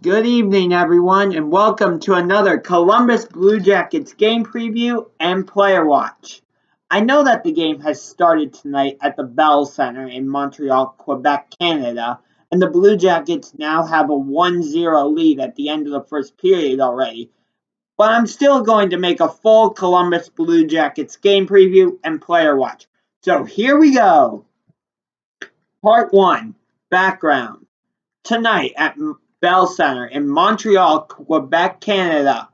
Good evening, everyone, and welcome to another Columbus Blue Jackets game preview and player watch. I know that the game has started tonight at the Bell Center in Montreal, Quebec, Canada, and the Blue Jackets now have a 1-0 lead at the end of the first period already. But I'm still going to make a full Columbus Blue Jackets game preview and player watch. So here we go. Part 1, Background. Tonight at Bell Center in Montreal, Quebec, Canada,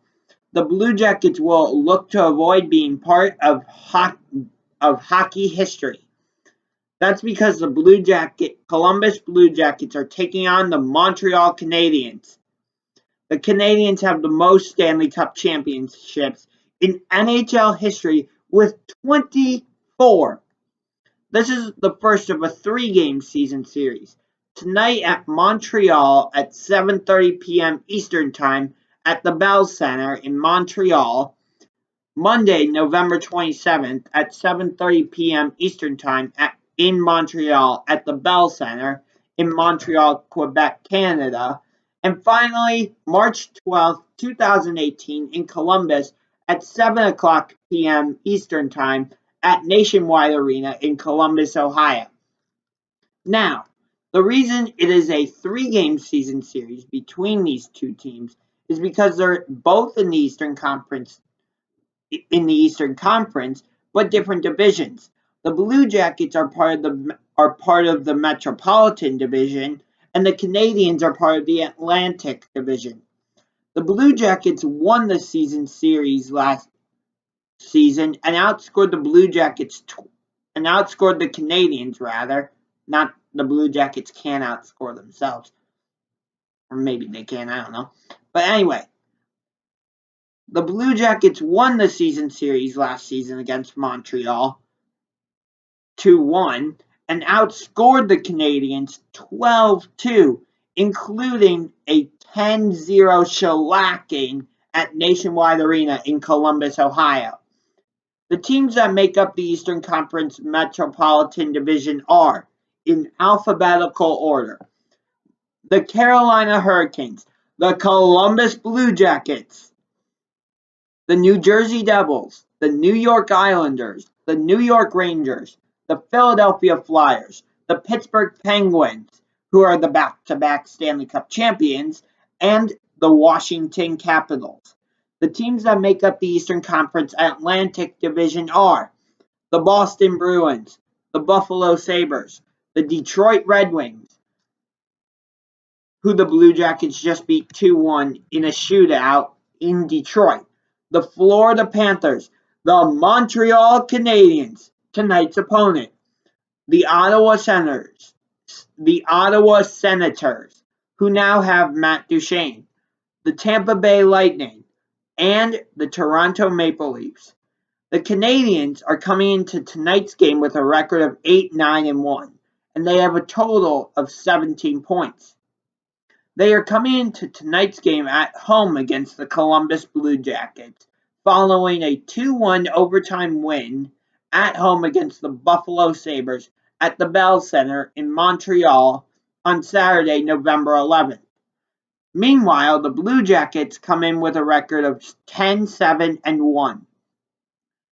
the Blue Jackets will look to avoid being part of hockey history. That's because the Columbus Blue Jackets are taking on the Montreal Canadiens. The Canadiens have the most Stanley Cup championships in NHL history with 24. This is the first of a 3-game season series. Tonight at Montreal at 7:30 p.m. Eastern Time at the Bell Center in Montreal. Monday, November 27th at 7:30 p.m. Eastern Time in Montreal at the Bell Center in Montreal, Quebec, Canada. And finally, March 12th, 2018 in Columbus at 7 o'clock p.m. Eastern Time at Nationwide Arena in Columbus, Ohio. Now, the reason it is a 3-game season series between these two teams is because they're both in the Eastern Conference, but different divisions. The Blue Jackets are part of the Metropolitan Division, and the Canadiens are part of the Atlantic Division. The Blue Jackets won the season series last season and outscored the Canadiens rather. Not the Blue Jackets can outscore themselves. Or maybe they can, I don't know. But anyway, the Blue Jackets won the season series last season against Montreal 2-1 and outscored the Canadiens 12-2, including a 10-0 shellacking at Nationwide Arena in Columbus, Ohio. The teams that make up the Eastern Conference Metropolitan Division are, in alphabetical order, the Carolina Hurricanes, the Columbus Blue Jackets, the New Jersey Devils, the New York Islanders, the New York Rangers, the Philadelphia Flyers, the Pittsburgh Penguins, who are the back-to-back Stanley Cup champions, and the Washington Capitals. The teams that make up the Eastern Conference Atlantic Division are the Boston Bruins, the Buffalo Sabres, the Detroit Red Wings, who the Blue Jackets just beat 2-1 in a shootout in Detroit, the Florida Panthers, the Montreal Canadiens, tonight's opponent, the Ottawa Senators, who now have Matt Duchene, the Tampa Bay Lightning, and the Toronto Maple Leafs. The Canadiens are coming into tonight's game with a record of 8-9-1, and they have a total of 17 points. They are coming into tonight's game at home against the Columbus Blue Jackets, following a 2-1 overtime win at home against the Buffalo Sabres at the Bell Center in Montreal on Saturday, November 11th. Meanwhile, the Blue Jackets come in with a record of 10-7-1,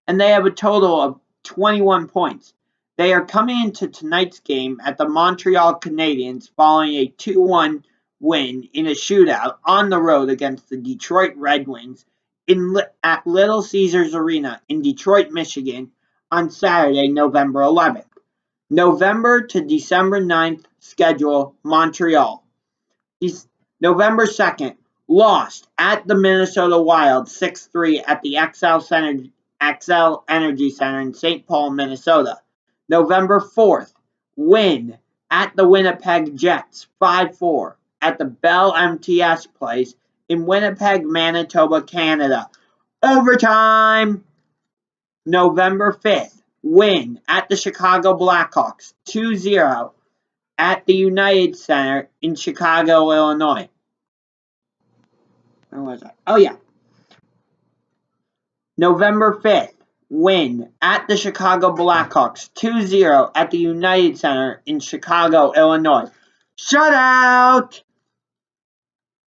and they have a total of 21 points. They are coming into tonight's game at the Montreal Canadiens following a 2-1 win in a shootout on the road against the Detroit Red Wings at Little Caesars Arena in Detroit, Michigan on Saturday, November 11th. November to December 9th schedule, Montreal. November 2nd, lost at the Minnesota Wild 6-3 at the XL Energy Center in St. Paul, Minnesota. November 4th, win at the Winnipeg Jets 5-4 at the Bell MTS Place in Winnipeg, Manitoba, Canada. Overtime! November 5th, win at the Chicago Blackhawks 2-0 at the United Center in Chicago, Illinois. Where was I? Oh, yeah. November 5th, win at the Chicago Blackhawks 2-0 at the United Center in Chicago, Illinois. Shutout!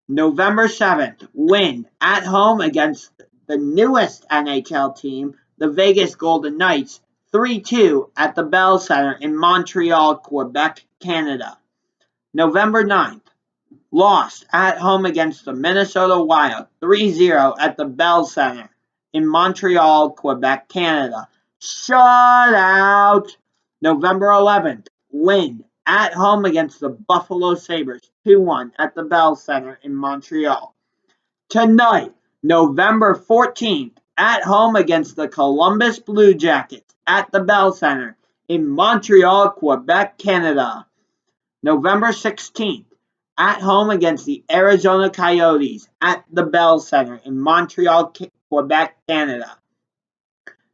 November 7th, win at home against the newest NHL team, the Vegas Golden Knights, 3-2 at the Bell Center in Montreal, Quebec, Canada. November 9th, lost at home against the Minnesota Wild, 3-0 at the Bell Center in Montreal, Quebec, Canada. Shutout! November 11th, win at home against the Buffalo Sabres, 2-1 at the Bell Center in Montreal. Tonight, November 14th, at home against the Columbus Blue Jackets at the Bell Center in Montreal, Quebec, Canada. November 16th, at home against the Arizona Coyotes at the Bell Center in Montreal, Quebec, Canada.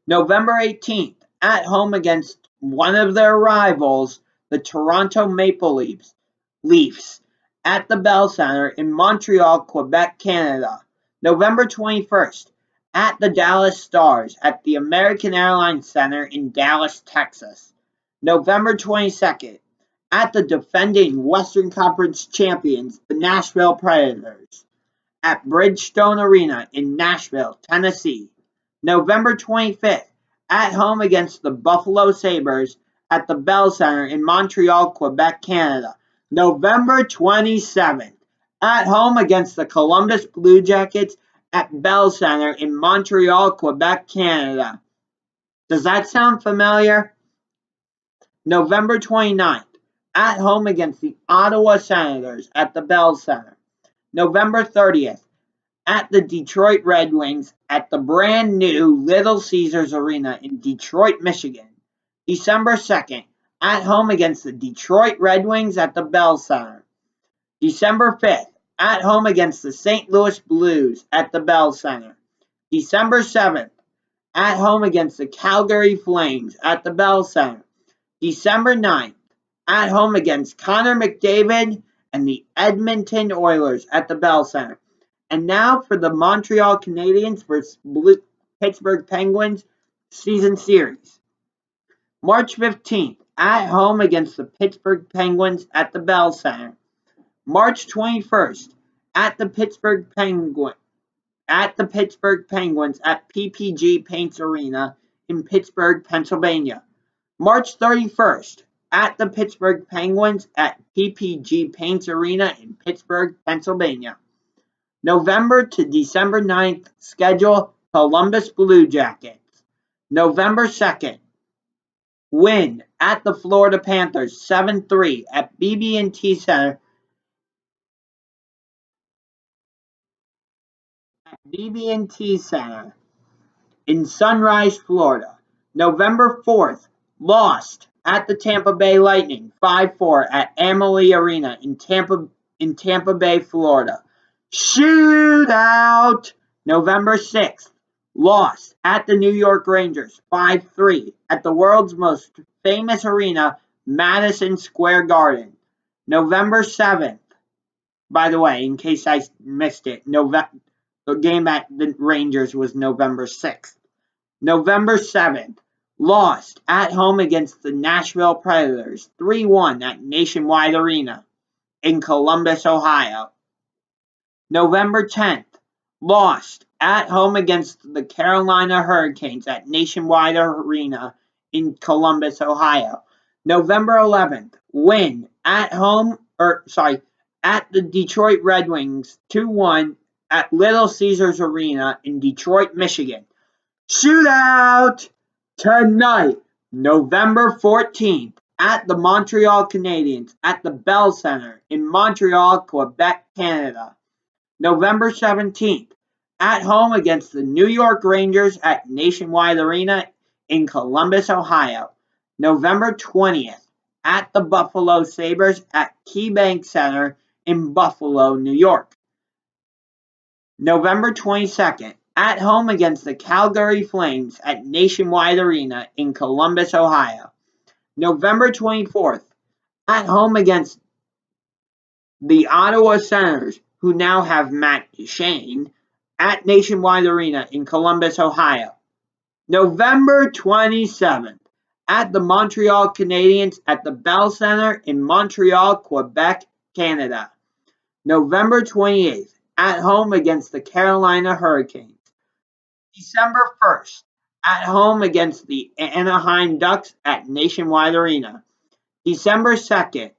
November 18th, at home against one of their rivals, the Toronto Maple Leafs at the Bell Center in Montreal, Quebec, Canada. November 21st, at the Dallas Stars at the American Airlines Center in Dallas, Texas. November 22nd, at the defending Western Conference champions, the Nashville Predators, at Bridgestone Arena in Nashville, Tennessee. November 25th, at home against the Buffalo Sabres at the Bell Center in Montreal, Quebec, Canada. November 27th, at home against the Columbus Blue Jackets at Bell Center in Montreal, Quebec, Canada. Does that sound familiar? November 29th, at home against the Ottawa Senators at the Bell Center. November 30th, at the Detroit Red Wings at the brand new Little Caesars Arena in Detroit, Michigan. December 2nd, at home against the Detroit Red Wings at the Bell Center. December 5th, at home against the St. Louis Blues at the Bell Center. December 7th, at home against the Calgary Flames at the Bell Center. December 9th, at home against Connor McDavid and the Edmonton Oilers at the Bell Center. And now for the Montreal Canadiens vs. Pittsburgh Penguins season series. March 15th, at home against the Pittsburgh Penguins at the Bell Center. March 21st, at the Pittsburgh Penguins at PPG Paints Arena in Pittsburgh, Pennsylvania. March 31st, at the Pittsburgh Penguins at PPG Paints Arena in Pittsburgh, Pennsylvania. November to December 9th schedule, Columbus Blue Jackets. November 2nd, win at the Florida Panthers 7-3 at BB&T Center. BB&T Center in Sunrise, Florida. November 4th, lost at the Tampa Bay Lightning 5-4 at Amalie Arena in Tampa Bay, Florida. Shootout! November 6th, lost at the New York Rangers 5-3 at the world's most famous arena, Madison Square Garden. November 7th, by the way, in case I missed it, the game at the Rangers was November 6th. November 7th, lost at home against the Nashville Predators 3-1 at Nationwide Arena in Columbus, Ohio. November 10th, lost at home against the Carolina Hurricanes at Nationwide Arena in Columbus, Ohio. November 11th, win at the Detroit Red Wings 2-1 at Little Caesars Arena in Detroit, Michigan. Shootout! Tonight, November 14th, at the Montreal Canadiens at the Bell Center in Montreal, Quebec, Canada. November 17th, at home against the New York Rangers at Nationwide Arena in Columbus, Ohio. November 20th, at the Buffalo Sabres at KeyBank Center in Buffalo, New York. November 22nd, at home against the Calgary Flames at Nationwide Arena in Columbus, Ohio. November 24th, at home against the Ottawa Senators, who now have Matt Duchene, at Nationwide Arena in Columbus, Ohio. November 27th, at the Montreal Canadiens at the Bell Center in Montreal, Quebec, Canada. November 28th, at home against the Carolina Hurricanes. December 1st, at home against the Anaheim Ducks at Nationwide Arena. December 2nd,